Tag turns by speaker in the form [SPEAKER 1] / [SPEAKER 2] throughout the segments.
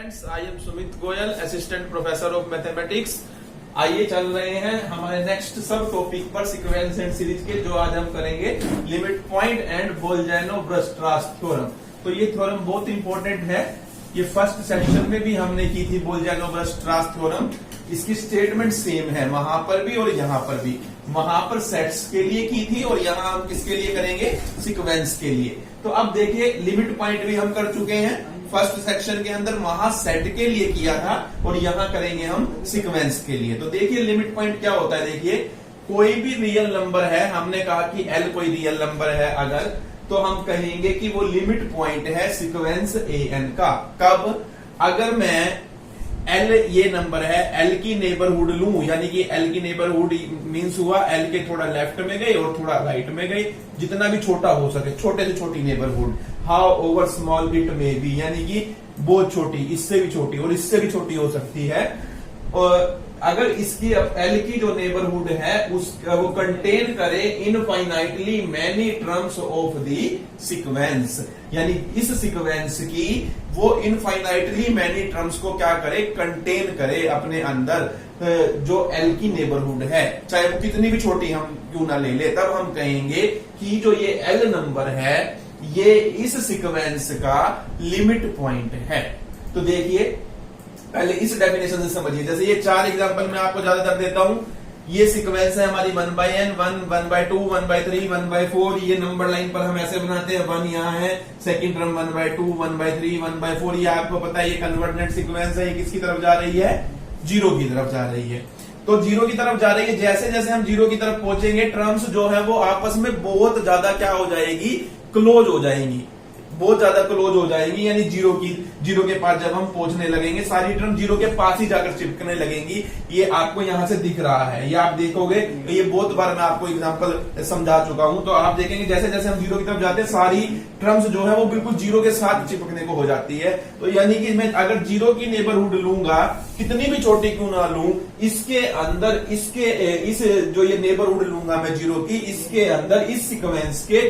[SPEAKER 1] Friends, I am Sumit Goyal, assistant professor of mathematics. आइए चल रहे हैं हमारे नेक्स्ट सब टॉपिक पर सीक्वेंस एंड सीरीज के, जो आज हम करेंगे लिमिट पॉइंट एंड बोल्जानो-वीरस्ट्रास थ्योरम। तो ये थ्योरम बहुत इंपॉर्टेंट है। ये फर्स्ट सेक्शन में भी हमने की थी बोल्जानो-वीरस्ट्रास थ्योरम। इसकी स्टेटमेंट सेम है वहां पर भी और यहां पर भी। वहां पर सेट्स के लिए की थी और यहां हम किसके लिए करेंगे? सीक्वेंस के लिए। तो अब देखिए, लिमिट पॉइंट भी हम कर चुके हैं फर्स्ट सेक्शन के अंदर, वहां सेट के लिए किया था और यहां करेंगे हम सीक्वेंस के लिए। तो देखिए लिमिट पॉइंट क्या होता है। देखिए, कोई भी रियल नंबर है, हमने कहा कि एल कोई रियल नंबर है अगर, तो हम कहेंगे कि वो लिमिट पॉइंट है सीक्वेंस ए एन का। कब? अगर मैं एल ये नंबर है, एल की नेबरहुड लूं, यानी कि एल की नेबरहुड मीन्स हुआ एल के थोड़ा लेफ्ट में गई और थोड़ा राइट में गई, जितना भी छोटा हो सके, छोटे से छोटी neighbourhood, how over small it may be, यानी कि बहुत छोटी, इससे भी छोटी और इससे भी छोटी हो सकती है। और अगर इसकी एल की जो नेबरहुड है वो कंटेन करे infinitely many terms of the sequence, यानी इस सीक्वेंस की वो इनफाइनाइटली मैनी टर्म्स को क्या करे? कंटेन करे अपने अंदर, जो एल की नेबरहुड है, चाहे वो कितनी भी छोटी हम क्यों ना ले ले। तब हम कहेंगे कि जो ये एल नंबर है ये इस सीक्वेंस का लिमिट पॉइंट है। तो देखिए, पहले इस डेफिनेशन से समझिए। जैसे ये चार एग्जांपल मैं आपको ज्यादातर देता हूं। ये सीक्वेंस है हमारी 1/n, 1/2, 1/3, 1/4। ये नंबर लाइन पर हम ऐसे बनाते हैं, 1 यहाँ है, सेकंड टर्म 1/2, 1/3, 1/4। ये आपको पता है ये कन्वर्जेंट सीक्वेंस है। ये किसकी तरफ जा रही है? जीरो की तरफ जा रही है। तो जीरो की तरफ जा रही है। जैसे जैसे हम जीरो की तरफ पहुंचेंगे, टर्म्स जो है वो आपस में बहुत ज्यादा क्या हो जाएगी? क्लोज हो जाएंगी, बहुत ज्यादा क्लोज हो जाएंगी। यानी जीरो के पास जब हम पहुंचने लगेंगे, सारी टर्म जीरो के पास ही जाकर चिपकने लगेंगी। ये आपको यहां से दिख रहा है, ये आप देखोगे। ये बहुत बार मैं आपको एग्जांपल समझा चुका हूं। तो आप देखेंगे जैसे जैसे हम जीरो की तरफ जाते हैं, सारी टर्म्स जो है वो बिल्कुल जीरो के साथ चिपकने को हो जाती है। तो यानी कि मैं अगर जीरो की नेबरहुड लूंगा, कितनी भी छोटी क्यों ना लूं, इसके अंदर इस जो ये नेबरहुड लूंगा मैं जीरो की, इसके अंदर इस सीक्वेंस के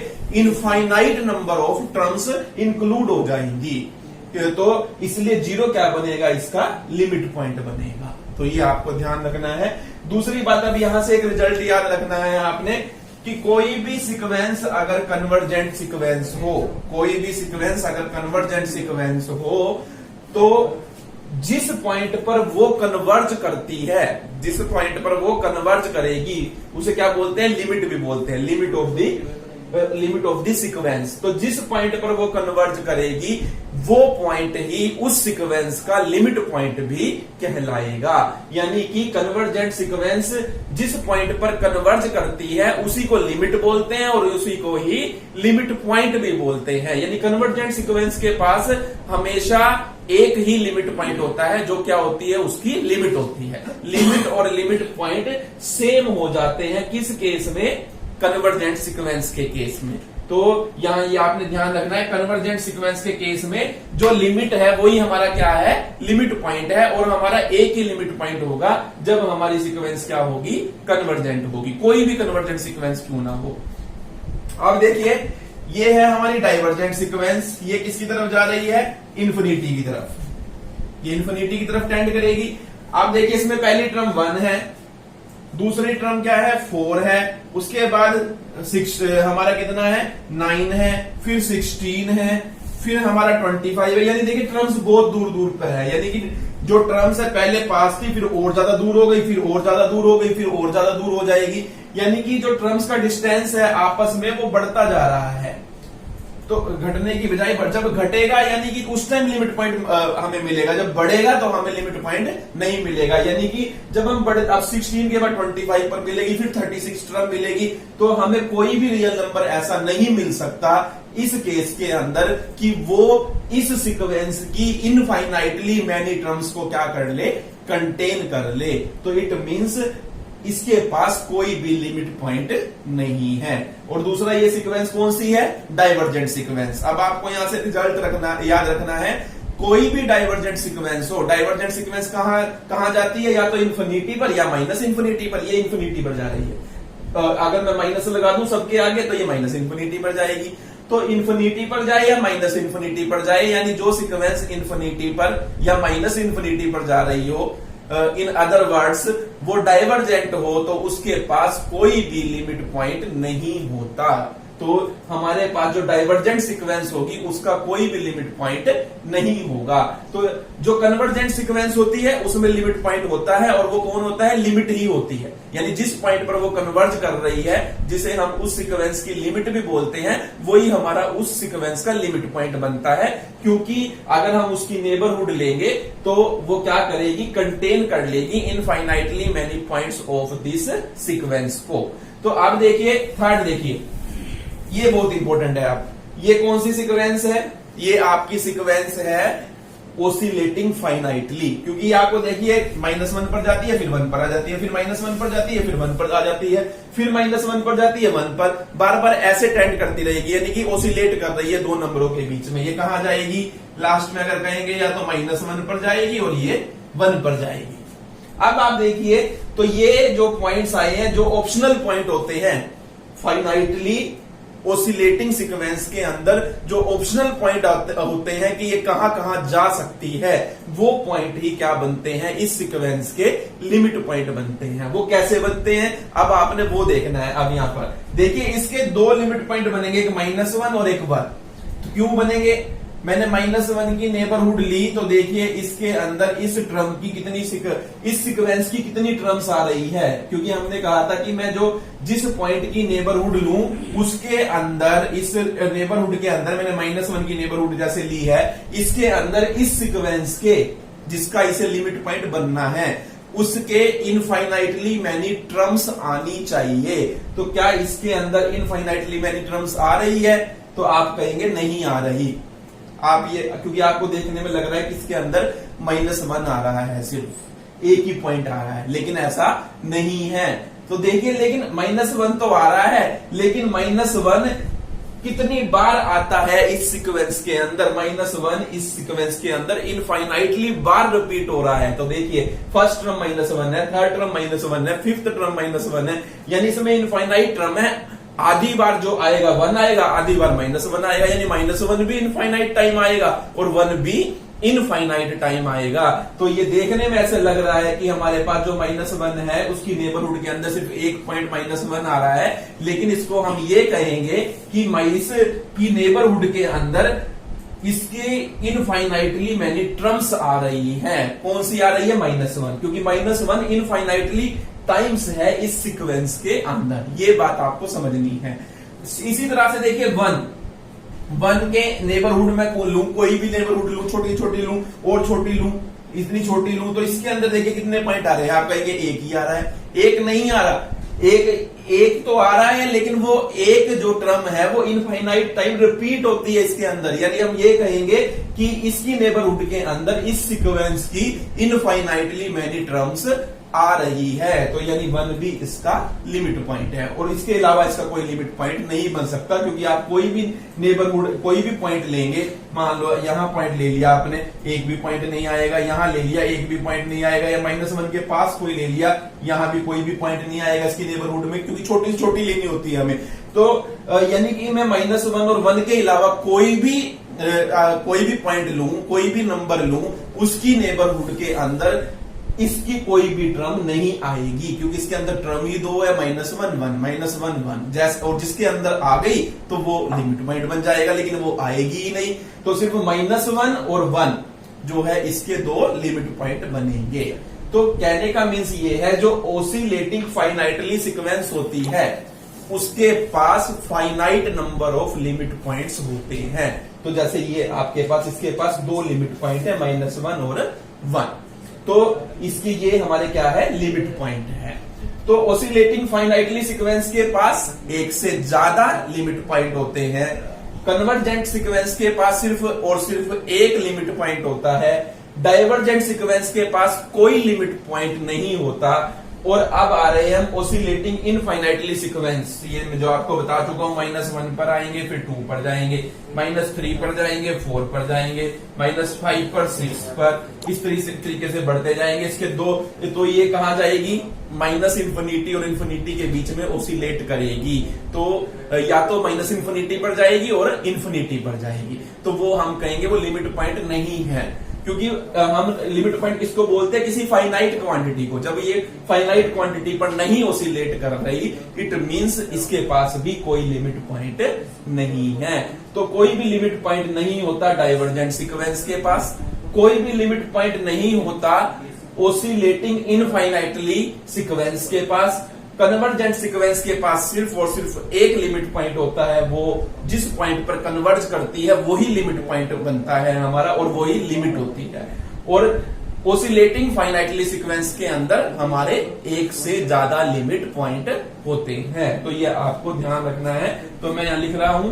[SPEAKER 1] infinite number of terms include हो जाएंगी। तो इसलिए जीरो क्या बनेगा? इसका लिमिट पॉइंट बनेगा। तो ये आपको ध्यान रखना है। दूसरी बात, अब यहां से एक रिजल्ट याद रखना है आपने कि कोई भी सीक्वेंस अगर कन्वर्जेंट सीक्वेंस हो, कोई भी सीक्वेंस अगर कन्वर्जेंट सीक्वेंस हो, तो जिस पॉइंट पर वो कन्वर्ज करती है, जिस पॉइंट पर वो कन्वर्ज करेगी, उसे क्या बोलते हैं? लिमिट भी बोलते हैं, लिमिट ऑफ द सीक्वेंस। तो जिस पॉइंट पर वो कन्वर्ज करेगी, वो पॉइंट ही उस सीक्वेंस का लिमिट पॉइंट भी कहलाएगा। यानी कि कन्वर्जेंट सीक्वेंस जिस पॉइंट पर कन्वर्ज करती है उसी को लिमिट बोलते हैं और उसी को ही लिमिट पॉइंट भी बोलते हैं। यानी कन्वर्जेंट सीक्वेंस के पास हमेशा एक ही लिमिट पॉइंट होता है, जो क्या होती है? उसकी लिमिट होती है। लिमिट और लिमिट पॉइंट सेम हो जाते हैं किस केस में? कन्वर्जेंट सीक्वेंस के केस में। तो यहां ये आपने ध्यान रखना है, कन्वर्जेंट सीक्वेंस के केस में जो लिमिट है वही हमारा क्या है? लिमिट पॉइंट है। और हमारा एक ही लिमिट पॉइंट होगा जब हमारी सीक्वेंस क्या होगी? कन्वर्जेंट होगी, कोई भी कन्वर्जेंट सीक्वेंस क्यों ना हो। अब देखिए, ये है हमारी डाइवर्जेंट सीक्वेंस। ये किसकी तरफ जा रही है? इन्फिनिटी की तरफ। ये इन्फिनिटी की तरफ टेंड करेगी। अब देखिए, इसमें पहली टर्म 1 है, दूसरी टर्म क्या है? 4 है, उसके बाद 6 हमारा कितना है? 9 है, फिर 16 है, फिर हमारा 25 है। यानी देखिए टर्म्स बहुत दूर दूर पर है। यानी कि जो टर्म्स है पहले पास थी, फिर और ज्यादा दूर हो गई, फिर और ज्यादा दूर हो गई, फिर और ज्यादा दूर हो जाएगी। यानी कि जो टर्म्स का डिस्टेंस है आपस में वो बढ़ता जा रहा है। तो घटने की बजाय जब घटेगा, यानी कि उस टाइम लिमिट पॉइंट हमें मिलेगा। जब बढ़ेगा तो हमें लिमिट पॉइंट नहीं मिलेगा। यानी कि जब हम बढ़े, अब 16 के बाद 25 पर मिलेगी, फिर 36 टर्म मिलेगी, तो हमें कोई भी रियल नंबर ऐसा नहीं मिल सकता इस केस के अंदर कि वो इस सीक्वेंस की इनफाइनाइटली मैनी टर्म्स को क्या कर ले? कंटेन कर ले। तो इट मीन्स इसके पास कोई भी लिमिट पॉइंट नहीं है। और दूसरा, ये सीक्वेंस कौन सी है? Divergent sequence. अब आपको यहां से रिजल्ट याद रखना है। कोई भी डाइवर्जेंट सीक्वेंस हो, डाइवर्जेंट सीक्वेंस कहां जाती है? या तो इन्फिनिटी पर या माइनस इन्फिनिटी पर। ये इन्फिनिटी पर जा रही है। अगर मैं माइनस लगा दूं सबके आगे तो ये माइनस इन्फिनिटी पर जाएगी। तो इन्फिनिटी पर जाए या माइनस इन्फिनिटी पर जाए, यानी जो सीक्वेंस इन्फिनिटी पर या माइनस इन्फिनिटी पर जा रही हो, इन अदर वर्ड्स वो डाइवर्जेंट हो, तो उसके पास कोई भी लिमिट पॉइंट नहीं होता। तो हमारे पास जो डाइवर्जेंट सीक्वेंस होगी उसका कोई भी लिमिट पॉइंट नहीं होगा। तो जो कन्वर्जेंट सीक्वेंस होती है उसमें लिमिट पॉइंट होता है, और वो कौन होता है? लिमिट ही होती है। यानी जिस पॉइंट पर वो कन्वर्ज कर रही है, जिसे हम उस सीक्वेंस की लिमिट भी बोलते हैं, वही हमारा उस सीक्वेंस का लिमिट पॉइंट बनता है। क्योंकि अगर हम उसकी नेबरहुड लेंगे तो वो क्या करेगी? कंटेन कर लेगी infinitely many points of this sequence को। तो अब देखिए थर्ड, देखिए ये बहुत इंपॉर्टेंट है। आप ये कौन सी सीक्वेंस है? ये आपकी सीक्वेंस है ओसिलेटिंग फाइनाइटली, क्योंकि आपको देखिए -1 पर जाती है, फिर 1 पर आ जाती है, फिर -1 पर जाती है, फिर 1 पर आ जाती है, फिर -1 पर जाती है, 1 पर, बार बार ऐसे ट्रेंड करती रहेगी, यानी कि ओसिलेट कर रही है दो नंबरों के बीच में। ये कहां जाएगी? लास्ट में अगर कहेंगे या तो -1 पर जाएगी और ये 1 पर जाएगी। अब आप देखिए, तो ये जो पॉइंट्स आए हैं, जो ऑप्शनल पॉइंट होते हैं फाइनाइटली ओसिलेटिंग सीक्वेंस के अंदर, जो ऑप्शनल पॉइंट होते हैं कि ये कहां कहां जा सकती है, वो पॉइंट ही क्या बनते हैं? इस सीक्वेंस के लिमिट पॉइंट बनते हैं। वो कैसे बनते हैं? अब आपने वो देखना है। अब यहां पर देखिए, इसके दो लिमिट पॉइंट बनेंगे, एक -1 और एक 1। तो क्यों बनेंगे? मैंने -1 की नेबरहुड ली, तो देखिए इसके अंदर इस टर्म की कितनी इस सीक्वेंस की कितनी टर्म्स आ रही है, क्योंकि हमने कहा था कि मैं जो जिस पॉइंट की नेबरहुड लूं उसके अंदर, इस नेबरहुड के अंदर मैंने -1 की नेबरहुड जैसे ली है, इसके अंदर इस सीक्वेंस के जिसका इसे लिमिट पॉइंट बनना है उसके इनफाइनाइटली मैनी टर्म्स आनी चाहिए। तो क्या इसके अंदर इनफाइनाइटली मैनी टर्म्स आ रही है? तो आप कहेंगे नहीं आ रही। आप ये, क्योंकि आपको देखने में लग रहा है कि इसके अंदर -1 आ रहा है, सिर्फ एक ही पॉइंट आ रहा है, लेकिन ऐसा नहीं है। तो देखिए, लेकिन -1 तो आ रहा है, लेकिन -1 कितनी बार आता है इस सीक्वेंस के अंदर? -1 इस सीक्वेंस के अंदर इनफाइनाइटली बार रिपीट हो रहा है। तो देखिए, फर्स्ट टर्म -1 है, थर्ड टर्म -1 है, फिफ्थ टर्म -1 है, यानी इसमें इनफाइनाइट टर्म है। आधी बार जो आएगा 1 आएगा, आधी बार -1 आएगा, यानी -1 भी इनफाइनाइट टाइम आएगा और 1 भी इनफाइनाइट टाइम आएगा। तो ये देखने में ऐसे लग रहा है कि हमारे पास जो -1 है उसकी नेबरहुड के अंदर सिर्फ एक पॉइंट -1 आ रहा है, लेकिन इसको हम ये कहेंगे कि इस की नेबरहुड के अंदर इसके इनफाइनाइटली मैनी टर्म्स आ रही है। कौन सी आ रही है? -1, क्योंकि -1 इनफाइनाइटली टाइम्स है इस सीक्वेंस के अंदर। ये बात आपको समझनी है। इसी तरह से देखिए 1 के नेबरहुड में लूं, कोई भी नेबरहुड लूं, छोटी छोटी लूं और छोटी लूं, इतनी छोटी लूं, तो इसके अंदर देखिए कितने पॉइंट आ रहे हैं? आप कहेंगे एक ही आ रहा है। एक नहीं आ रहा, एक तो आ रहा है, लेकिन वो एक जो टर्म है वो इनफाइनाइट टाइम रिपीट होती है इसके अंदर। यानी हम ये कहेंगे कि इसकी नेबरहुड के अंदर इस सीक्वेंस की इनफाइनाइटली मैनी टर्म्स आ रही है। तो यानी 1 भी इसका लिमिट पॉइंट है, और इसके अलावा इसका कोई लिमिट पॉइंट नहीं बन सकता, क्योंकि आप कोई भी नेबरहुड, कोई भी पॉइंट लेंगे, मान लो यहां पॉइंट ले लिया आपने, एक भी पॉइंट नहीं आएगा, यहां ले लिया एक भी पॉइंट नहीं आएगा, या -1 के पास कोई ले लिया, यहां भी कोई भी पॉइंट नहीं आएगा इसकी नेबरहुड में, क्योंकि छोटी छोटी लेनी होती है हमें। तो यानी कि मैं -1 और 1 के अलावा कोई भी पॉइंट लूं, कोई भी नंबर लूं, उसकी नेबरहुड के अंदर इसकी कोई भी टर्म नहीं आएगी, क्योंकि इसके अंदर टर्म ही दो है, -1 1 जैसे, और जिसके अंदर आ गई तो वो लिमिट पॉइंट बन जाएगा, लेकिन वो आएगी ही नहीं। तो सिर्फ -1 और 1 जो है इसके दो लिमिट पॉइंट बनेंगे। तो कहने का मीन्स ये है, जो ओसिलेटिंग फाइनाइटली सीक्वेंस होती है उसके पास finite number of limit points होते हैं। तो जैसे ये आपके पास, इसके पास दो लिमिट पॉइंट है, -1 और 1। तो इसकी ये हमारे क्या है? लिमिट पॉइंट है। तो ओसिलेटिंग फाइनाइटली सीक्वेंस के पास एक से ज्यादा लिमिट पॉइंट होते हैं। कन्वर्जेंट सीक्वेंस के पास सिर्फ और सिर्फ एक लिमिट पॉइंट होता है। डाइवर्जेंट सीक्वेंस के पास कोई लिमिट पॉइंट नहीं होता। और अब आ रहे हैं हम ओसिलेटिंग इनफाइनाइटली सीक्वेंस। ये मैं जो आपको बता चुका हूं, -1 पर आएंगे, फिर 2 पर जाएंगे, -3 पर जाएंगे, 4 पर जाएंगे, -5 पर, 6 पर, इस तरीके से बढ़ते जाएंगे। इसके दो, तो ये कहां जाएगी, -इंफिनिटी और इंफिनिटी के बीच में ओसिलेट करेगी। तो या तो -इंफिनिटी पर जाएगी और इंफिनिटी पर जाएगी, तो वो हम कहेंगे वो लिमिट पॉइंट नहीं है। क्योंकि हम लिमिट पॉइंट किसको बोलते हैं, किसी फाइनाइट क्वांटिटी को। जब ये फाइनाइट क्वांटिटी पर नहीं ओसिलेट कर रही, इट मींस इसके पास भी कोई लिमिट पॉइंट नहीं है। तो कोई भी लिमिट पॉइंट नहीं होता डाइवर्जेंट सीक्वेंस के पास, कोई भी लिमिट पॉइंट नहीं होता ओसिलेटिंग इनफाइनाइटली सीक्वेंस के पास। कन्वर्जेंट सीक्वेंस के पास सिर्फ और सिर्फ एक लिमिट पॉइंट होता है, वो जिस पॉइंट पर कन्वर्ज करती है वही लिमिट पॉइंट बनता है हमारा, और वही लिमिट होती है। और ओसिलेटिंग फाइनाइटली सीक्वेंस के अंदर हमारे एक से ज्यादा लिमिट पॉइंट होते हैं, तो ये आपको ध्यान रखना है। तो मैं यहां लिख रहा हूं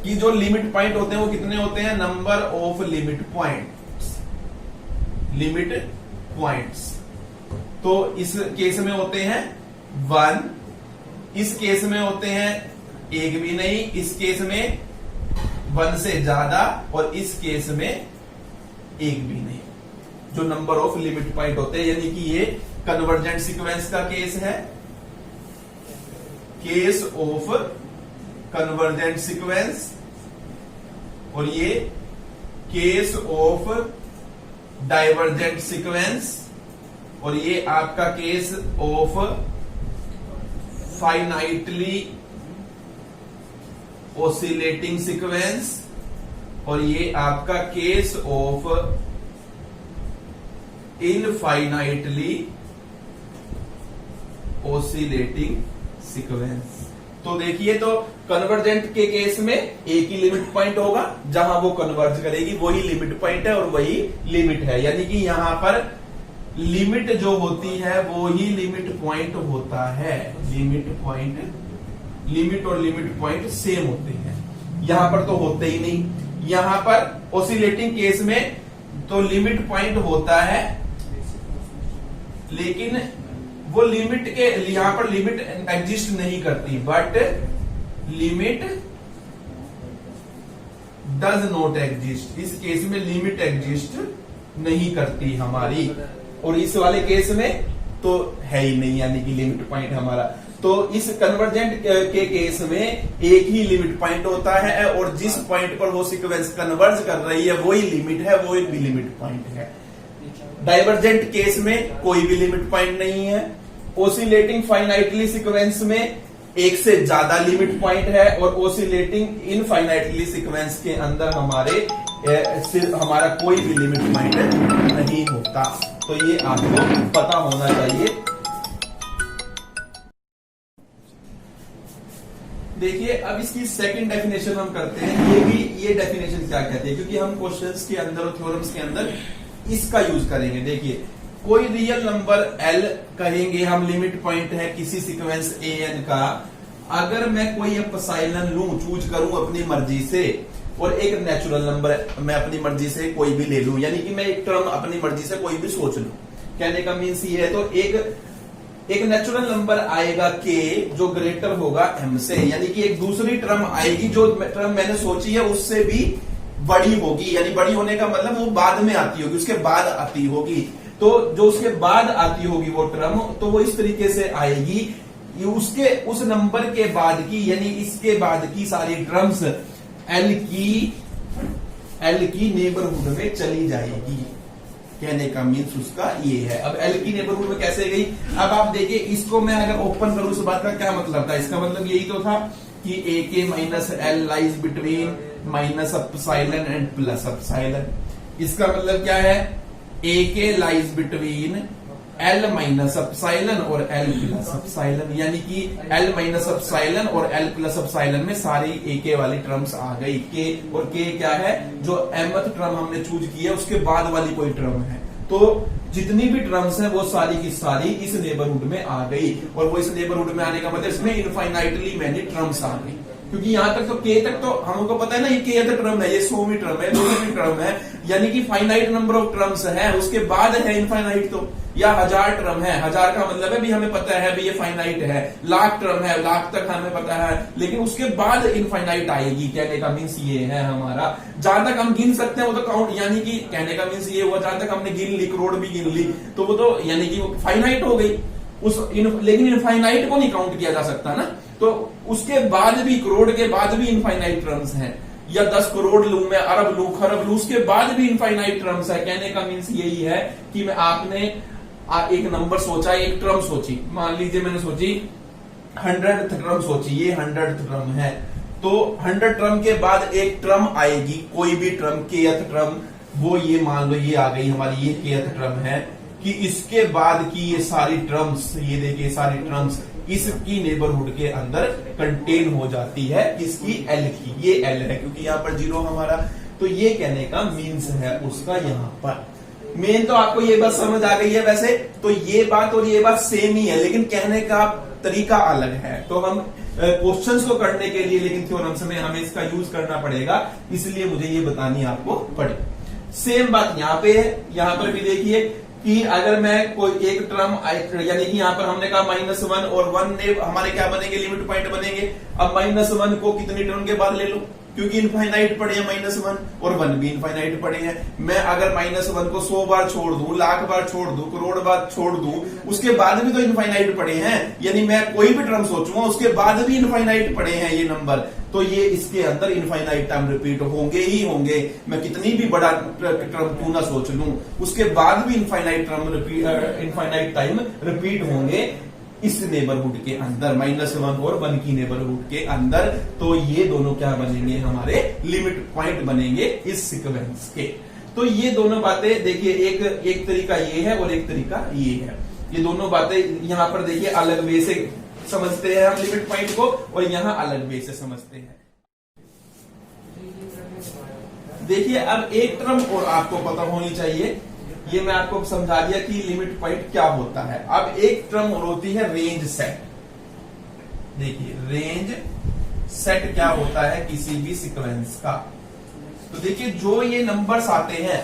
[SPEAKER 1] कि जो लिमिट पॉइंट होते हैं वो कितने होते हैं, नंबर ऑफ लिमिट पॉइंट्स। तो इस केस में होते हैं 1, इस केस में होते हैं एक भी नहीं, इस केस में 1 से ज्यादा, और इस केस में एक भी नहीं। जो नंबर ऑफ लिमिट पॉइंट होते हैं, यानी कि ये कन्वर्जेंट सीक्वेंस का केस है, केस ऑफ कन्वर्जेंट सीक्वेंस, और ये केस ऑफ डाइवर्जेंट सीक्वेंस, और ये आपका case of finitely oscillating sequence, और ये आपका case of infinitely oscillating sequence. तो देखिए, तो कन्वर्जेंट के केस में एक ही लिमिट पॉइंट होगा, जहां वो कन्वर्ज करेगी वही लिमिट पॉइंट है और वही लिमिट है। यानी कि यहां पर लिमिट जो होती है वो ही लिमिट पॉइंट होता है। लिमिट और लिमिट पॉइंट सेम होते हैं, यहां पर तो होते ही नहीं। यहां पर ओसिलेटिंग केस में तो लिमिट पॉइंट होता है, लेकिन वो लिमिट के, यहां पर लिमिट एग्जिस्ट नहीं करती, but limit does not exist. इस केस में लिमिट एग्जिस्ट नहीं करती हमारी, और इस वाले केस में तो है ही नहीं, यानी कि लिमिट पॉइंट हमारा। तो इस कन्वर्जेंट के केस में एक ही लिमिट पॉइंट होता है, और जिस पॉइंट पर वो सीक्वेंस कन्वर्ज कर रही है वही लिमिट है, वो भी लिमिट पॉइंट है। डाइवर्जेंट केस में कोई भी लिमिट पॉइंट नहीं है। ओसिलेटिंग फाइनाइटली सीक्वेंस में एक से ज्यादा लिमिट पॉइंट है, और ओसिलेटिंग इनफाइनाइटली सीक्वेंस के अंदर हमारा कोई भी लिमिट पॉइंट नहीं होता। तो ये आपको पता होना चाहिए। देखिए, अब इसकी सेकंड डेफिनेशन हम करते हैं। ये डेफिनेशन क्या कहते हैं, क्योंकि हम क्वेश्चंस के अंदर और थ्योरम्स के अंदर इसका यूज करेंगे। देखिए, कोई रियल नंबर L कहेंगे हम, लिमिट पॉइंट है किसी सीक्वेंस AN का। अगर मैं कोई एप्सिलॉन लूं, चूज करूं अपनी मर्जी से, और एक नेचुरल नंबर मैं अपनी मर्जी से कोई भी ले लूं, यानी कि मैं एक टर्म अपनी मर्जी से कोई भी सोच लूं, कहने का मीन्स ये है। तो एक नेचुरल नंबर आएगा K जो ग्रेटर होगा M से, यानी कि एक दूसरी टर्म आएगी जो टर्म मैंने सोची है उससे भी बड़ी होगी। यानी बड़ी होने का मतलब वो बाद में आती होगी, उसके बाद आती होगी। तो जो उसके बाद आती होगी वो टर्म, तो वो इस तरीके से आएगी, उस नंबर के बाद की, यानी इसके बाद की सारी टर्म्स L की नेबरहुड में चली जाएगी। कहने का मीन्स उसका ये है। अब L की नेबरहुड में कैसे गई, अब आप देखिए, इसको मैं अगर ओपन करूं, इस बात का क्या मतलब था, इसका मतलब यही तो था कि AK minus L lies between minus epsilon and plus epsilon. इसका मतलब क्या है, AK lies between L minus epsilon और L प्लस एप्सिलॉन, यानी कि L माइनस एप्सिलॉन और L प्लस एप्सिलॉन में सारी AK वाली टर्म्स आ गई। K और K क्या है, जो mth टर्म हमने चूज की है उसके बाद वाली कोई टर्म है। तो जितनी भी टर्म्स हैं वो सारी की सारी इस नेबरहुड में आ गई, और वो इस नेबरहुड में आने का मतलब इसमें इनफाइनाइटली मैनी टर्म्स आ गई। क्योंकि यहां तक तो के तक तो हमको पता है ना, ये के टर्म है, ये 100वीं टर्म है, 200वीं टर्म है, यानी कि फाइनाइट नंबर ऑफ टर्म्स है, उसके बाद है इनफाइनाइट। तो या 1000 टर्म है, 1000 का मतलब है भी हमें पता है भी ये फाइनाइट है, लाख टर्म है, लाख तक हमें पता है, लेकिन उसके बाद इनफाइनाइट आएगी। कहने का मीन्स ये है हमारा, जहां तक हम गिन सकते हैं वो तो काउंट, यानी कि कहने का मीन्स ये हुआ जहां तक हमने गिन ली, करोड़ भी गिन ली तो वो तो यानी कि फाइनाइट हो गई लेकिन इनफाइनाइट को नहीं काउंट किया जा सकता ना। तो उसके बाद भी, करोड़ के बाद भी इनफाइनाइट टर्म्स हैं, या 10 करोड़ लू, मैं अरब लू, खरब लू, उसके बाद भी इनफाइनाइट टर्म्स है। कहने का मीन्स यही है कि मैं आपने एक नंबर सोचा, एक टर्म सोची, मान लीजिए मैंने सोची 100th टर्म सोची, ये 100th टर्म है, तो 100 टर्म के बाद एक टर्म आएगी, कोई भी टर्म, kth टर्म, वो ये मान लो ये आ गई हमारी, ये kth टर्म है, कि इसके बाद की ये सारी टर्म्स, ये देखिए सारी टर्म्स इसकी नेबरहुड के अंदर कंटेन हो जाती है, इसकी एल की, ये एल है क्योंकि यहां पर 0 हमारा, तो ये कहने का मीन्स है उसका। यहां पर मेन तो आपको ये बात समझ आ गई है। वैसे तो ये बात और ये बात सेम ही है, लेकिन कहने का तरीका अलग है। तो हम क्वेश्चंस को करने के लिए, लेकिन थ्योरम्स में हमें इसका यूज करना पड़ेगा, इसलिए मुझे ये बतानी आपको पड़े। सेम बात यहां पे है, यहां पर भी देखिए कि अगर मैं कोई एक टर्म, यानी कि यहां पर हमने कहा -1 और 1 ने हमारे क्या बनेंगे, लिमिट पॉइंट बनेंगे। अब -1 को कितनी टर्म के बाद ले लो, क्योंकि इनफाइनाइट पड़े हैं -1 और 1 भी इनफाइनाइट पड़े हैं। मैं अगर -1 को 100 बार छोड़ दूं, लाख बार छोड़ दूं, करोड़ बार छोड़ दूं, उसके बाद भी तो इनफाइनाइट पड़े हैं, यानी मैं कोई भी टर्म सोचूंगा उसके बाद भी इनफाइनाइट पड़े हैं ये नंबर, तो ये इसके अंदर इनफाइनाइट टर्म रिपीट होंगे ही होंगे। मैं कितनी भी बड़ा टर्म क्यों ना सोच लूं, उसके बाद भी इनफाइनाइट टाइम रिपीट होंगे इस नेबरहुड के अंदर, -1 और 1 की नेबरहुड के अंदर। तो ये दोनों क्या बनेंगे, हमारे लिमिट पॉइंट बनेंगे इस सीक्वेंस के। तो ये दोनों बातें देखिए, एक तरीका ये है और एक तरीका ये है। ये दोनों बातें यहां पर देखिए अलग वे से समझते हैं हम लिमिट पॉइंट को, और यहां अलग वे से समझते हैं। देखिए अब एक टर्म और आपको पता होनी चाहिए, ये मैं आपको समझा दिया कि लिमिट पॉइंट क्या होता है। अब एक टर्म और होती है रेंज सेट। देखिए रेंज सेट क्या होता है किसी भी सीक्वेंस का, तो देखिए जो ये नंबर्स आते हैं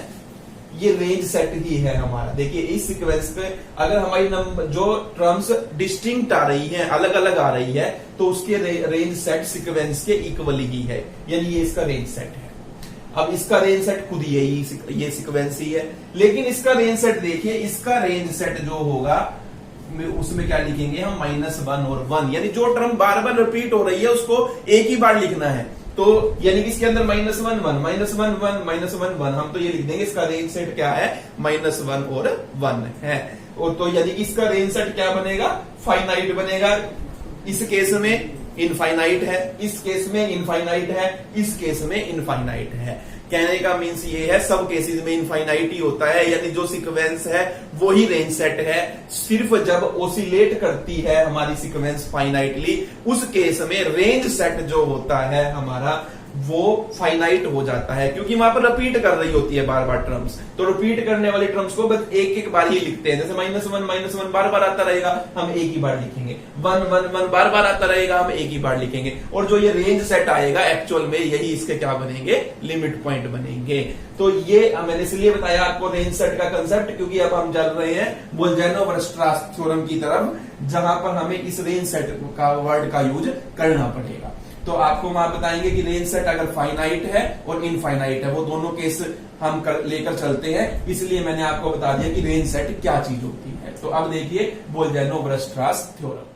[SPEAKER 1] ये रेंज सेट ही है हमारा। देखिए इस सीक्वेंस पे अगर हमारी नंबर जो टर्म्स डिस्टिंक्ट आ रही हैं, अलग अलग आ रही है, तो उसके रेंज सेट सीक्वेंस के इक्वली ही है, यानी ये इसका रेंज सेट है। अब इसका रेंज सेट खुद ये सीक्वेंस ही है, लेकिन इसका रेंज सेट देखिए, इसका रेंज सेट जो होगा उसमें क्या लिखेंगे हम, -1 और 1, यानी जो टर्म बार बार रिपीट हो रही है उसको एक ही बार लिखना है। तो यानी कि इसके अंदर -1 1 -1 1 -1 1, हम तो ये लिख देंगे इसका रेंज सेट क्या है, -1 और 1 है। और तो यानी कि इसका रेंज सेट क्या बनेगा, फाइनाइट बनेगा। इस केस में इनफाइनाइट है, इस केस में इनफाइनाइट है, इस केस में इनफाइनाइट है। कहने का मीन्स ये है सब केसेस में इनफाइनाइट ही होता है, यानी जो सीक्वेंस है वो ही रेंज सेट है। सिर्फ जब ओसिलेट करती है हमारी सीक्वेंस फाइनाइटली, उस केस में रेंज सेट जो होता है हमारा वो फाइनाइट हो जाता है, क्योंकि वहां पर रिपीट कर रही होती है बार बार टर्म्स। तो रिपीट करने वाले टर्म्स को बस एक एक बार ही लिखते हैं, जैसे -1 बार बार आता रहेगा हम एक ही बार लिखेंगे, 1 1 1 बार बार आता रहेगा हम एक ही बार लिखेंगे। और जो ये रेंज सेट आएगा एक्चुअल में यही इसके क्या बनेंगे, लिमिट पॉइंट बनेंगे। तो ये मैंने इसलिए बताया आपको रेंज सेट का कंसेप्ट, क्योंकि अब हम चल रहे हैं बोल्जेनो-वीरस्ट्रास थ्योरम की तरफ, जहां पर हमें इस रेंज सेट का वर्ड का यूज करना पड़ेगा। तो आपको वहां बताएंगे कि रेंज सेट अगर फाइनाइट है और इनफाइनाइट है, वो दोनों केस हम लेकर चलते हैं, इसलिए मैंने आपको बता दिया कि रेंज सेट क्या चीज होती है। तो अब देखिए बोल्जेनो-वीरस्ट्रास थ्योरम।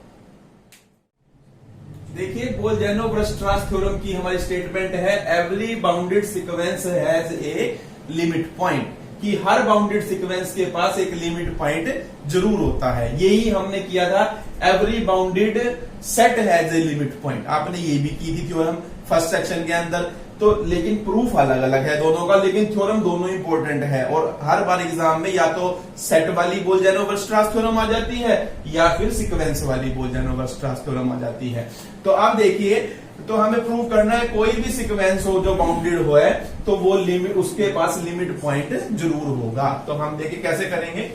[SPEAKER 1] देखिए बोल्जेनो-वीरस्ट्रास थ्योरम की हमारी स्टेटमेंट है, every bounded sequence has a limit point, कि हर बाउंडेड सीक्वेंस के पास एक लिमिट पॉइंट जरूर होता है। यही हमने किया था, every bounded set has a limit point, आपने ये भी की थी थ्योरम फर्स्ट सेक्शन के अंदर। तो लेकिन प्रूफ अलग अलग है दोनों का, लेकिन थ्योरम दोनों इंपॉर्टेंट है। और हर बार एग्जाम में या तो सेट वाली बोल्जेनो-वीरस्ट्रास थ्योरम आ जाती है, या फिर सीक्वेंस वाली बोल्जेनो-वीरस्ट्रास थ्योरम आ जाती है। तो अब देखिए, तो हमें प्रूव करना है कोई भी सीक्वेंस हो जो बाउंडेड हो है, तो वो लिमिट, उसके पास लिमिट पॉइंट जरूर होगा। तो हम देखिए कैसे करेंगे,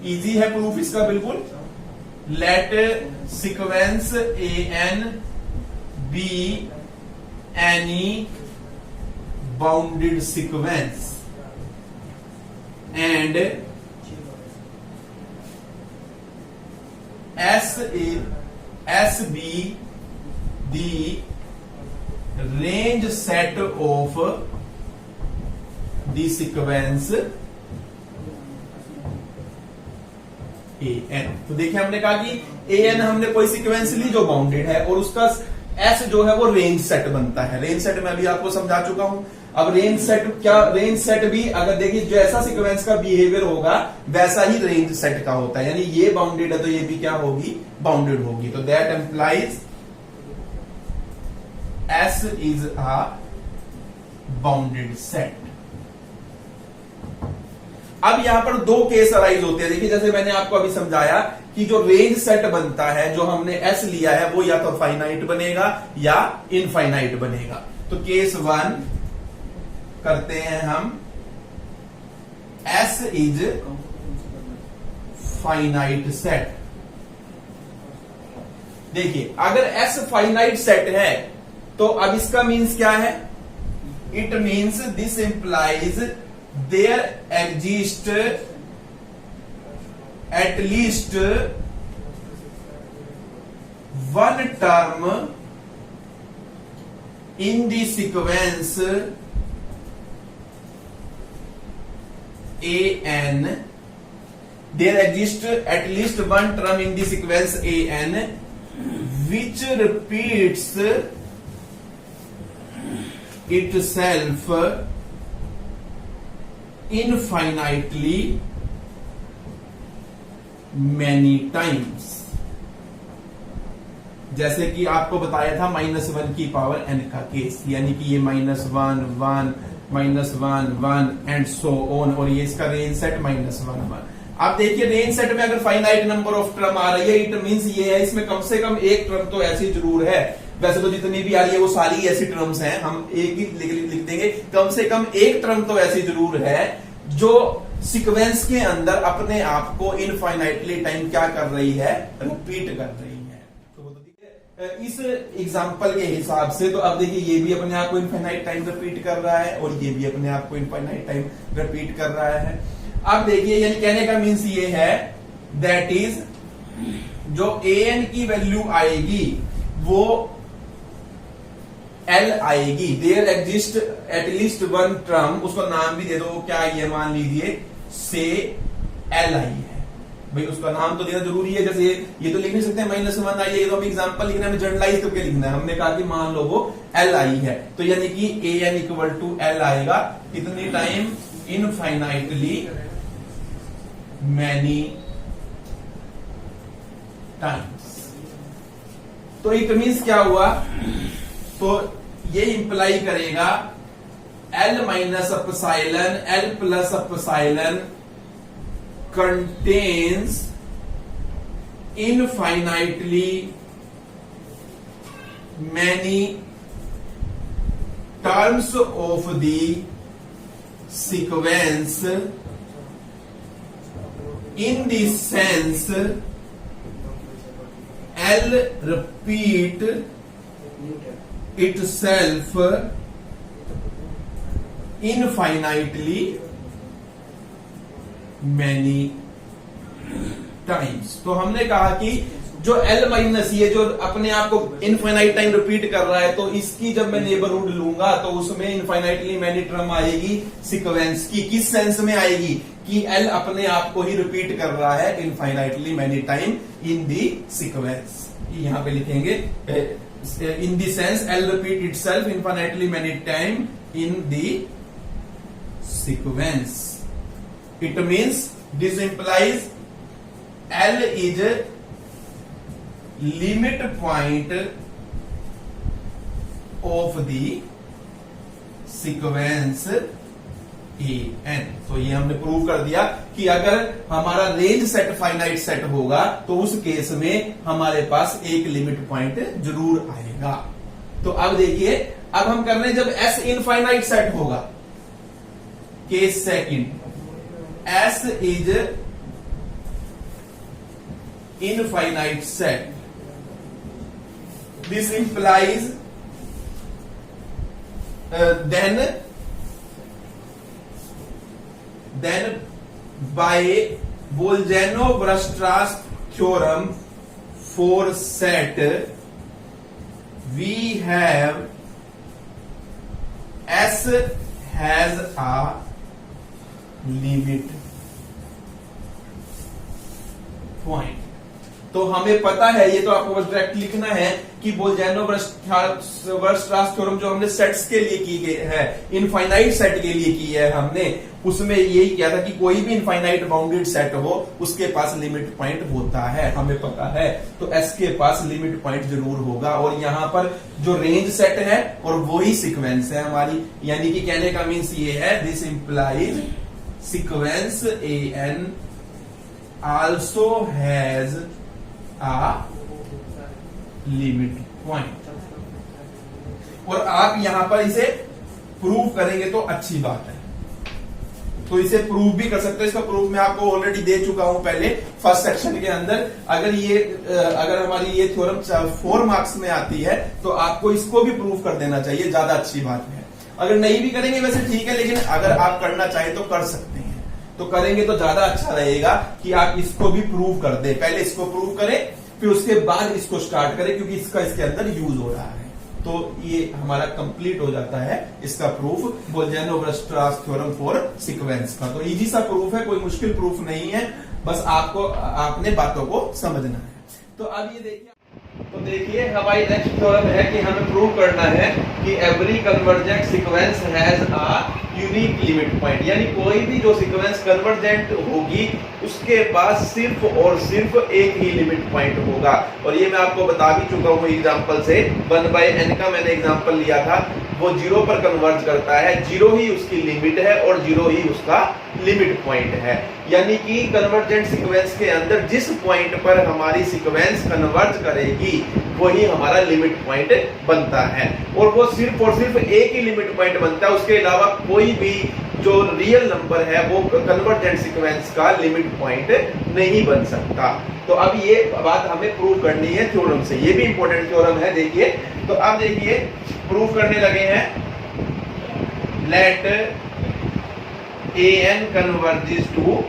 [SPEAKER 1] इजी है प्रूफ इसका बिल्कुल। Let sequence AN be any bounded sequence and S be the range set of the sequence an। तो देखिए हमने कहा कि an हमने कोई सीक्वेंस ली जो बाउंडेड है और उसका s जो है वो रेंज सेट बनता है। रेंज सेट मैं अभी आपको समझा चुका हूं। अब रेंज सेट क्या, रेंज सेट भी अगर देखिए जैसा सीक्वेंस का बिहेवियर होगा वैसा ही रेंज सेट का होता है, यानी ये बाउंडेड है तो ये भी क्या होगी, बाउंडेड होगी। तो that employees S is a bounded set। अब यहां पर दो केस अराइज होते हैं। देखिए जैसे मैंने आपको अभी समझाया कि जो रेंज सेट बनता है जो हमने S लिया है वो या तो फाइनाइट बनेगा या इनफाइनाइट बनेगा। तो केस 1 करते हैं हम, S इज फाइनाइट सेट। देखिए अगर S फाइनाइट सेट है तो अब इसका मीन्स क्या है, it means this implies there exist at least one term in the sequence an, there exists at least one term in the sequence an which repeats itself infinitely many times। जैसे कि आपको बताया था -1 की power n का case, यानी कि ये -1 1 -1 1 एंड सो ऑन, और ये इसका रेंज सेट -1 1। आप देखिए रेंज सेट में अगर फाइनाइट नंबर ऑफ टर्म आ रही है इट मींस ये है इसमें कम से कम एक टर्म तो ऐसी जरूर है। वैसे तो जितनी भी आ रही है वो सारी ऐसी टर्म्स हैं, हम एक ही लिख देंगे, कम से कम एक टर्म तो ऐसी जरूर है जो सीक्वेंस के अंदर अपने आप को इनफाइनाइटली टाइम क्या कर रही है, रिपीट कर रही है। तो इस एग्जांपल के हिसाब से तो अब देखिए ये भी अपने आप को इनफाइनाइट टाइम रिपीट कर रहा है और ये भी अपने आप को इनफाइनाइट टाइम रिपीट कर रहा है। अब देखिए यानी कहने का मीन्स ये है दैट इज जो an की वैल्यू आएगी वो L आएगी। There exist at least one term, उसको नाम भी दे दो, क्या ये मान लीजिए से L आई है। भाई उसका नाम तो देना जरूरी है, जैसे ये तो लिख नहीं सकते -1 आई है, ये तो हम एग्जांपल लिखना है, जनरलाइज करके लिखना है। हमने कहा कि मान लो वो L आई है तो यानी कि an इक्वल टू L आएगा कितनी टाइम, इनफाइनाइटली मैनी टाइम्स। तो इट मींस क्या हुआ, तो ये इंप्लाई करेगा L minus epsilon L plus epsilon contains infinitely many terms of the sequence in the sense L repeat itself infinitely many times। तो हमने कहा कि जो L माइनस ये जो अपने आप को इनफाइनाइट टाइम रिपीट कर रहा है तो इसकी जब मैं नेबरहुड लूंगा तो उसमें इनफाइनाइटली मैनी टर्म आएगी सीक्वेंस की। किस सेंस में आएगी कि L अपने आप को ही रिपीट कर रहा है infinitely many time in the sequence. यहां पे लिखेंगे in the sense L repeat itself infinitely many time in the sequence. It means this implies L is limit point of the sequence an। तो ये हमने prove कर दिया कि अगर हमारा रेंज सेट फाइनाइट सेट होगा तो उस केस में हमारे पास एक लिमिट पॉइंट जरूर आएगा। तो अब देखिए अब हम कर रहे हैं जब S इनफाइनाइट सेट होगा, case second S is infinite set, this implies then by Bolzano-Weierstrass theorem for set we have S has a limit point। तो हमें पता है, ये तो आपको बस डायरेक्ट लिखना है कि बोल्जानो-वेierstrass थ्योरम जो हमने सेट्स के लिए की गई है, इनफाइनाइट सेट के लिए की है हमने, उसमें यही किया था कि कोई भी इनफाइनाइट बाउंडेड सेट हो उसके पास लिमिट पॉइंट होता है, हमें पता है। तो एस के पास लिमिट पॉइंट जरूर होगा, और यहां पर जो रेंज सेट है और वही सीक्वेंस है हमारी, यानी कि कहने का मीन्स ये है, this implies sequence A N also has a limit point. और आप यहां पर इसे प्रूव करेंगे तो अच्छी बात है, तो इसे प्रूव भी कर सकते हो। इसका प्रूफ मैं आपको ऑलरेडी दे चुका हूं पहले फर्स्ट सेक्शन के अंदर। अगर हमारी ये थ्योरम 4 मार्क्स में आती है तो आपको इसको भी प्रूव कर देना चाहिए, ज्यादा अच्छी बात है। अगर नहीं भी करेंगे वैसे ठीक है, लेकिन अगर आप करना चाहें तो कर सकते हैं, तो करेंगे तो ज्यादा अच्छा रहेगा कि आप इसको भी प्रूव कर दे। पहले इसको प्रूव करें, फिर उसके बाद इसको स्टार्ट करें, क्योंकि इसका इसके अंदर यूज हो रहा है। तो ये हमारा कंप्लीट हो जाता है इसका प्रूफ, बोल्जानो-वेierstrass थ्योरम फॉर सीक्वेंस का। तो इजी सा प्रूफ है, कोई मुश्किल प्रूफ नहीं है, बस आपने बातों को समझना है। तो अब ये देखिए हमारी नेक्स्ट थ्योरम है कि हमें प्रूव करना है कि every convergent sequence has a unique limit point, यानी कोई भी जो सीक्वेंस कन्वर्जेंट होगी उसके पास सिर्फ और सिर्फ एक ही लिमिट पॉइंट होगा। और ये मैं आपको बता भी चुका हूं एग्जांपल से, 1/n का मैंने एग्जांपल लिया था, वो 0 पर कन्वर्ज करता है, 0 ही उसकी लिमिट है और 0 ही उसका लिमिट पॉइंट है। यानी कि कन्वर्जेंट सीक्वेंस के अंदर जिस पॉइंट पर हमारी सीक्वेंस कन्वर्ज करेगी वही हमारा लिमिट पॉइंट बनता है, और वो सिर्फ और सिर्फ एक ही लिमिट पॉइंट बनता है। उसके अलावा कोई भी जो रियल नंबर है वो कन्वर्जेंट सीक्वेंस का लिमिट पॉइंट नहीं बन सकता। तो अब ये बात हमें प्रूव करनी है थ्योरम से, ये भी इंपॉर्टेंट थ्योरम है। देखिए, तो अब देखिए प्रूव करने लगे हैं। Let A N converges to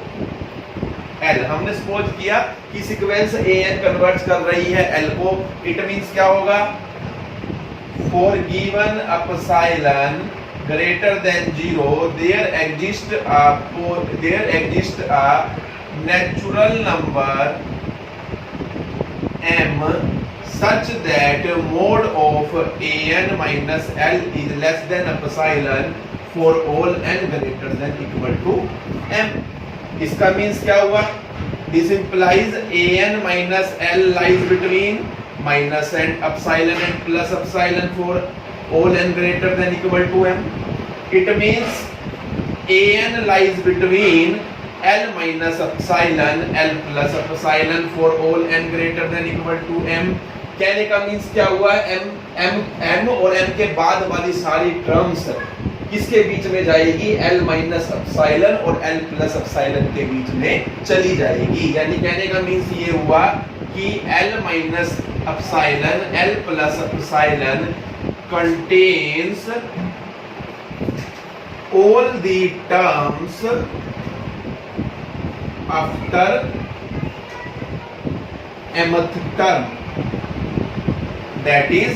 [SPEAKER 1] L. हमने सपोज किया कि सीक्वेंस ए एन कन्वर्ज कर रही है एल को, इट मींस क्या होगा, for given epsilon greater than 0 there exists a natural number m such that mod of an minus l is less than epsilon for all n greater than equal to m। इसका means क्या हुआ, this implies an minus l lies between minus and epsilon and plus epsilon for all n greater than equal to m। It means an lies between l minus epsilon l plus epsilon for all n greater than equal to m। कहने का means क्या हुआ, m और m के बाद वाली सारी terms किसके बीच में जाएगी, l माइनस एप्सिलॉन और l प्लस एप्सिलॉन के बीच में चली जाएगी। यानी कहने का मीन्स ये हुआ कि l minus epsilon l plus epsilon contains all the terms after mth term, that is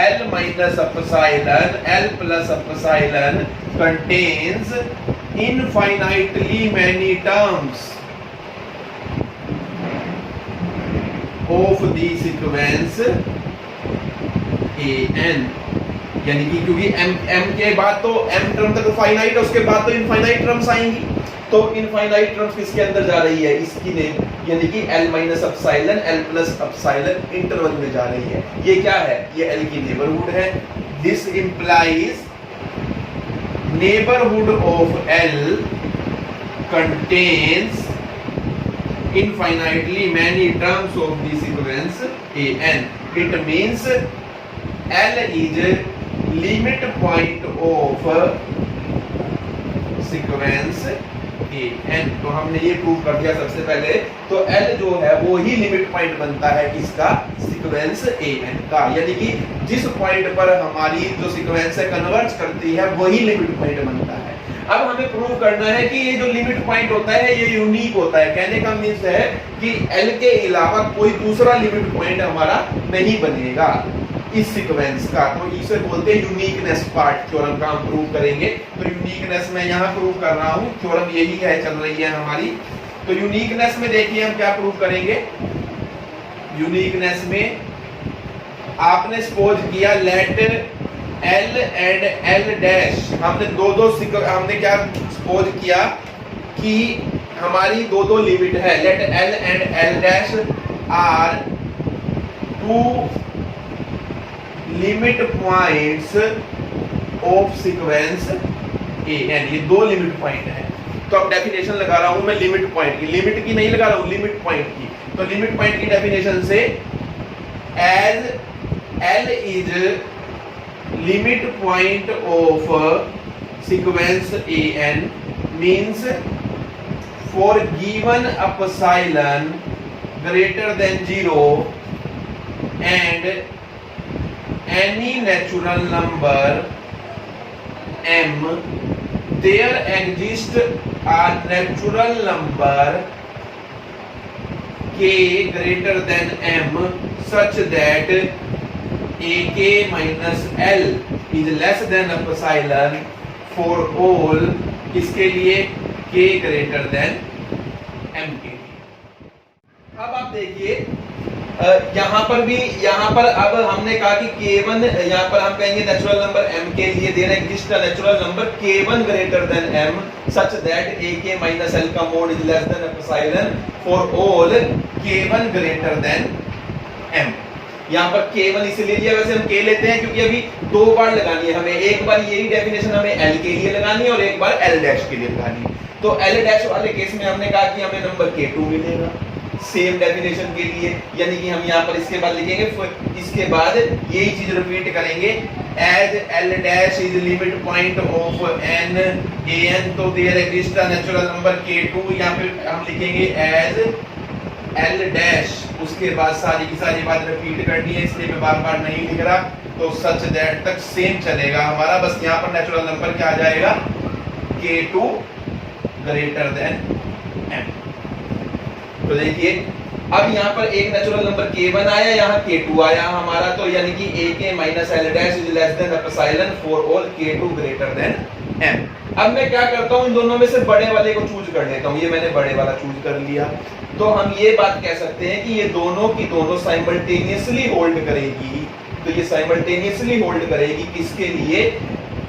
[SPEAKER 1] L minus epsilon L plus epsilon contains infinitely many terms of the sequence an। यानी कि क्योंकि m के बाद तो m term तक finite है, उसके बाद तो इनफाइनाइट टर्म्स आएंगी, तो इनफाइनाइट टर्म्स किसके अंदर जा रही है, इसकी नेम, यानी कि l minus epsilon l plus epsilon interval में जा रही है। ये क्या है, ये l की नेबरहुड है। This implies neighbourhood of l contains infinitely many terms of the sequence an। It means L is limit point of sequence A N. तो हमने ये प्रूव कर दिया सबसे पहले। तो एल जो है वो ही लिमिट पॉइंट बनता है किसका, सीक्वेंस ए एन का, यानी कि जिस पॉइंट पर हमारी जो सीक्वेंस है कन्वर्ज करती है वही लिमिट पॉइंट बनता है। अब हमें प्रूव करना है कि ये जो लिमिट पॉइंट होता है ये यूनिक होता है। कहने का मीन्स है कि एल के अलावा कोई दूसरा लिमिट पॉइंट हमारा नहीं बनेगा इस सीक्वेंस का। तो इसे बोलते हैं यूनिकनेस पार्ट थ्योरम का हम प्रूव करेंगे। तो यूनिकनेस मैं यहाँ प्रूव कर रहा हूँ, थ्योरम यही है, चल रही है हमारी। तो यूनिकनेस में देखिए हम क्या प्रूव करेंगे। यूनिकनेस में आपने सपोज किया let L and L dash, हमने हमने क्या सपोज किया कि हमारी दो लिमिट है। Let L and L dash are two limit points of sequence A N, ये दो लिमिट पॉइंट है। तो अब डेफिनेशन लगा रहा हूं मैं लिमिट पॉइंट की, लिमिट की नहीं लगा रहा हूं, लिमिट पॉइंट की। तो लिमिट पॉइंट की डेफिनेशन से as L is limit point of sequence A N means for given epsilon greater than 0 and any natural number m, there exists a natural number k greater than m such that ak minus l is less than epsilon for all, इसके लिए k greater than m के लिए। अब आप देखिए यहाँ पर अब हमने कहा कि k1, यहाँ पर हम कहेंगे नेचुरल नंबर m के लिए देना exist natural number k1 greater than m such that ak minus l का mode is less than epsilon for all k1 greater than m। यहाँ पर k1 इसलिए लिया, वैसे हम k लेते हैं क्योंकि अभी दो बार लगानी है हमें, एक बार यही डेफिनेशन हमें l के लिए लगानी है और एक बार l डैश के लिए लगानी है। तो l डैश वाले केस में हमने कहा कि हमें नंबर k2 मिलेगा सेम डेफिनेशन के लिए, यानी कि हम यहाँ पर इसके बाद लिखेंगे, इसके बाद यही चीज रिपीट करेंगे as L dash is limit point of n a N, तो there exist a natural number k2, यहाँ पे हम लिखेंगे एज एल डैश, उसके बाद सारी की सारी बात रिपीट करनी है, इसलिए मैं बार बार नहीं लिख रहा। तो सच दैट तक सेम चलेगा हमारा, बस यहाँ पर नेचुरल नंबर क्या आ जाएगा k2 ग्रेटर देन m। तो देखिए अब यहाँ पर एक नेचुरल नंबर k1 आया, यहाँ k2 आया हमारा, तो यानी कि ak minus l dash is less than epsilon for all k2 greater than m। अब मैं क्या करता हूँ, इन दोनों में से बड़े वाले को चूज कर लेता हूँ, ये मैंने बड़े वाला चूज कर लिया। तो हम ये बात कह सकते हैं कि ये दोनों की दोनों साइमल्टेनियसली होल्ड करेगी। तो ये साइमल्टेनियसली होल्ड करेगी किसके लिए,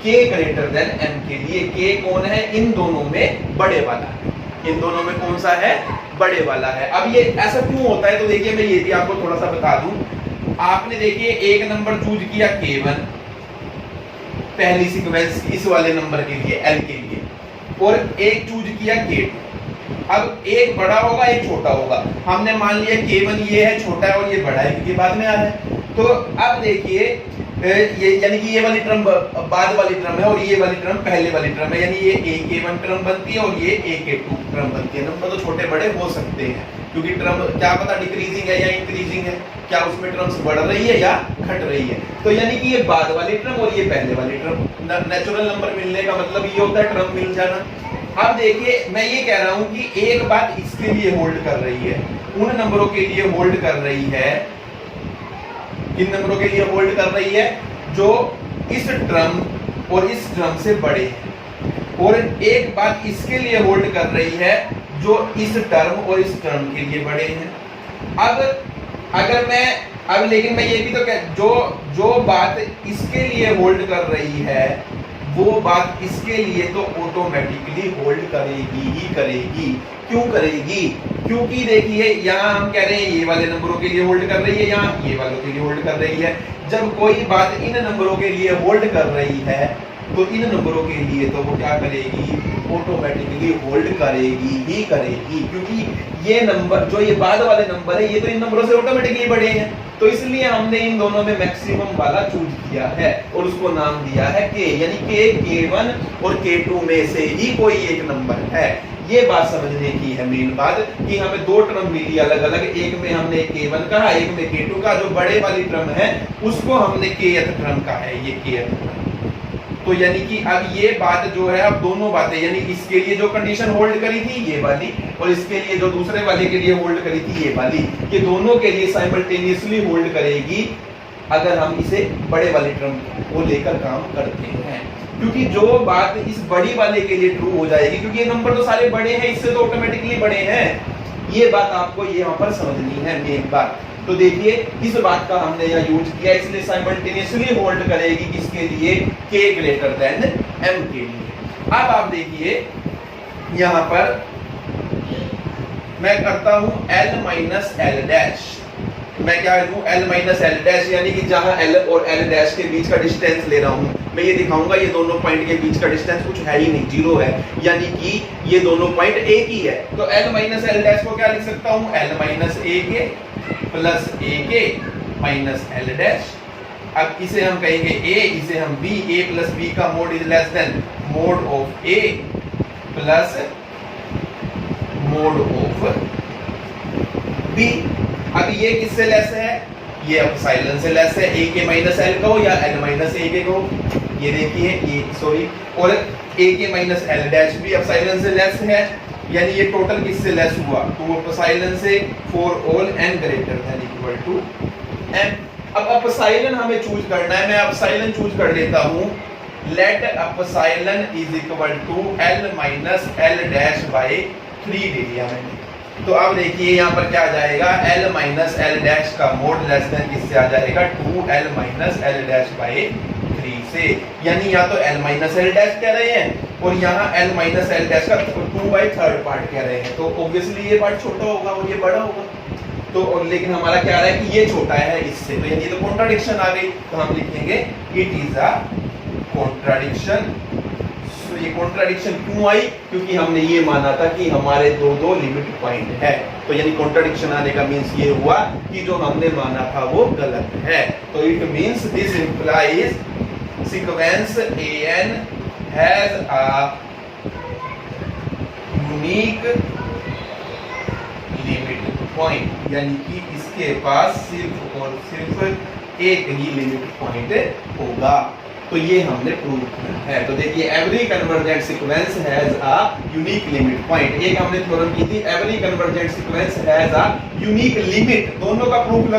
[SPEAKER 1] k ग्रेटर देन m के लिए। k कौन है, इन दोनों में बड़े वाला है, इन दोनों में कौन सा है, बड़े वाला है। अब ये ऐसा क्यों होता है, तो देखिए मैं ये भी आपको थोड़ा सा बता दूं। आपने देखिए एक नंबर चूज किया k1 पहली सीक्वेंस इस वाले नंबर के लिए l के लिए, और एक चूज किया k2। अब एक बड़ा होगा एक छोटा होगा, हमने मान लिया k1 ये है छोटा है और ये बड़ा है क्योंकि बाद में आ रहा है। तो अब देखिए ये यानी कि ये वाली टर्म बाद वाली टर्म है और ये वाली टर्म पहले वाली टर्म है, यानी ये ak1 टर्म बनती है और ये ak2 टर्म बनती है। नंबर तो छोटे बड़े हो सकते हैं क्योंकि टर्म क्या पता डिक्रीजिंग है या इंक्रीजिंग है, क्या उसमें टर्म्स बढ़ रही है या घट रही है। तो यानी कि ये बाद वाली टर्म और ये पहले वाली टर्म, नेचुरल नंबर मिलने का मतलब ये होता है टर्म मिल जाना। अब देखिए मैं ये कह रहा हूं कि एक बात इसके लिए होल्ड कर रही है, उन नंबरों के लिए होल्ड कर रही है, किन नंबरों के लिए होल्ड कर रही है, जो इस टर्म और इस टर्म से बड़े हैं, और एक बात इसके लिए होल्ड कर रही है जो इस टर्म और इस टर्म के लिए बड़े हैं। लेकिन मैं ये भी तो जो बात इसके लिए होल्ड कर रही है वो बात इसके लिए तो ऑटोमेटिकली होल्ड करेगी ही करेगी। क्यों करेगी, क्योंकि देखिए यहाँ हम कह रहे हैं ये वाले नंबरों के लिए होल्ड कर रही है, यहाँ ये वालों के लिए होल्ड कर रही है। जब कोई बात इन नंबरों के लिए होल्ड कर रही है तो इन नंबरों के लिए तो वो क्या करेगी, ऑटोमेटिकली होल्ड करेगी ही करेगी, क्योंकि ये नंबर जो ये बाद वाले नंबर है ये तो इन नंबरों से ऑटोमेटिकली बड़े हैं, तो इसलिए हमने इन दोनों में मैक्सिमम वाला चूज किया है और उसको नाम दिया है के, यानी के K1 और K2 में से ही कोई एक नंबर है। ये बात समझने की है मेन बात कि हमें दो टर्म मिली अलग अलग, एक में हमने K1 कहा, एक में K2 का, जो बड़े वाली टर्म है उसको हमने kth टर्म का है, ये kth टर्म। तो यानी कि अब ये बात जो है, अब दोनों बातें, यानी इसके लिए जो कंडीशन होल्ड करी थी ये वाली, और इसके लिए जो दूसरे वाले के लिए होल्ड करी थी ये वाली, ये दोनों के लिए साइमल्टेनियसली होल्ड करेगी अगर हम इसे बड़े वाली टर्म को लेकर काम करते हैं, क्योंकि जो बात इस बड़ी वाले के लिए ट्रू हो जाएगी, क्योंकि ये नंबर तो सारे बड़े हैं, इससे तो ऑटोमेटिकली बड़े हैं, ये बात आपको यहाँ पर समझनी है मेन बात। तो देखिए इस बात का हमने यहाँ यूज किया, इसलिए साइमल्टेनियसली होल्ड करेगी किसके लिए, k ग्रेटर देन m के लिए। अब आप देखिए यहाँ पर मैं करता हूं l माइनस एल डैश, मैं क्या करूं l माइनस एल डैश, यानी कि जहां l और l डैश के बीच का डिस्टेंस ले रहा हूं, मैं ये दिखाऊंगा ये दोनों पॉइंट के बीच का डिस्टेंस कुछ है ही नहीं, जीरो है, यानी कि ये दोनों पॉइंट एक ही है। तो l माइनस एल डैश को क्या लिख सकता हूं, l माइनस ए के प्लस ए के माइनस एल डैश। अब इसे हम कहेंगे a, इसे हम b, a प्लस b का mode is less than mode of a plus mode of b। अब ये किससे लेस है, ये एप्सिलॉन से लेस है, a के माइनस एल कहो या l माइनस ए के कहो, ये देखिए ये सॉरी, और a के माइनस एल डैश भी एप्सिलॉन से लेस है, यानी ये टोटल किससे लेस हुआ, तो वो एप्सिलॉन से for all n greater than equal to m। अब एप्सिलॉन हमें चूज करना है, मैं एप्सिलॉन चूज कर लेता हूं, let epsilon is equal to l minus L dash by 3 ले लिया मैंने। तो अब देखिए यहाँ पर क्या आ जाएगा, l माइनस एल डैश का मोड लेस देन किससे आ जाएगा, 2l minus L dash by 3 से, यानी या तो l माइनस एल डैश कह रहे हैं और यहाँ l माइनस एल डैश का 2/3 पार्ट कह रहे हैं, तो ऑब्वियसली ये पार्ट छोटा होगा और ये बड़ा होगा। तो और लेकिन हमारा क्या आ रहा है कि ये छोटा है इससे, तो यानी तो कॉन्ट्राडिक्शन आ गई, तो हम लिखेंगे इट इज अ कॉन्ट्राडिक्शन। ये कॉन्ट्राडिक्शन क्यों आई, क्योंकि हमने ये माना था कि हमारे दो लिमिट पॉइंट है, तो यानी कॉन्ट्राडिक्शन आने का मींस ये हुआ कि जो हमने माना था वो गलत है। तो it means this implies sequence an has a unique limit point, यानी कि इसके पास सिर्फ और सिर्फ एक ही लिमिट पॉइंट होगा। तो ये हमने प्रूव किया है। तो देखिए every convergent sequence has a unique limit point, एक हमने थ्योरम की थी every convergent sequence has a unique limit, दोनों का प्रूफ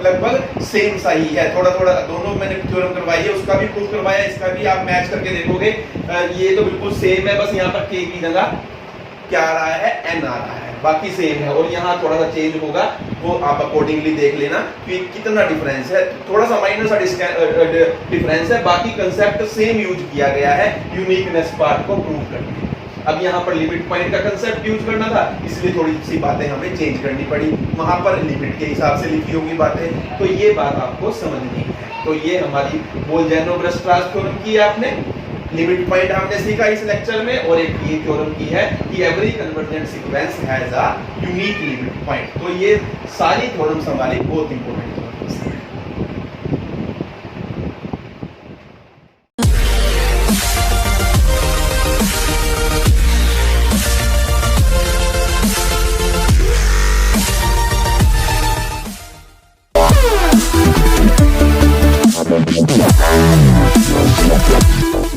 [SPEAKER 1] लगभग सेम सा ही है, थोड़ा थोड़ा दोनों मैंने थ्योरम करवाई है, उसका भी प्रूफ करवाया, इसका भी आप मैच करके देखोगे ये तो बिल्कुल सेम है, बस यहाँ पर k की जगह क्या आ रहा है, n आ रहा है, बाकी सेम है, और यहाँ थोड़ा सा चेंज होगा, वो आप अकॉर्डिंगली देख लेना कि कितना डिफरेंस है, थोड़ा सा माइनर सा डिफरेंस है, बाकी कंसेप्ट सेम यूज किया गया है यूनिकनेस पार्ट को प्रूव करने। अब यहाँ पर लिमिट पॉइंट का कंसेप्ट यूज करना था, इसलिए थोड़ी सी बातें हमें चेंज करनी पड़ी, वहां पर लिमिट के हिसाब से लिखी होगी बातें, तो ये बात आपको समझनी है। तो ये हमारी बोल्जेनो-वेरस्ट्रास थ्योरम की है आपने, लिमिट पॉइंट हमने सीखा इस लेक्चर में, और एक ये थ्योरम की है कि every convergent sequence has a unique limit point. तो ये सारी थ्योरम्स हमारी बहुत इंपॉर्टेंट थ्योरम्स हैं।
[SPEAKER 2] Yeah.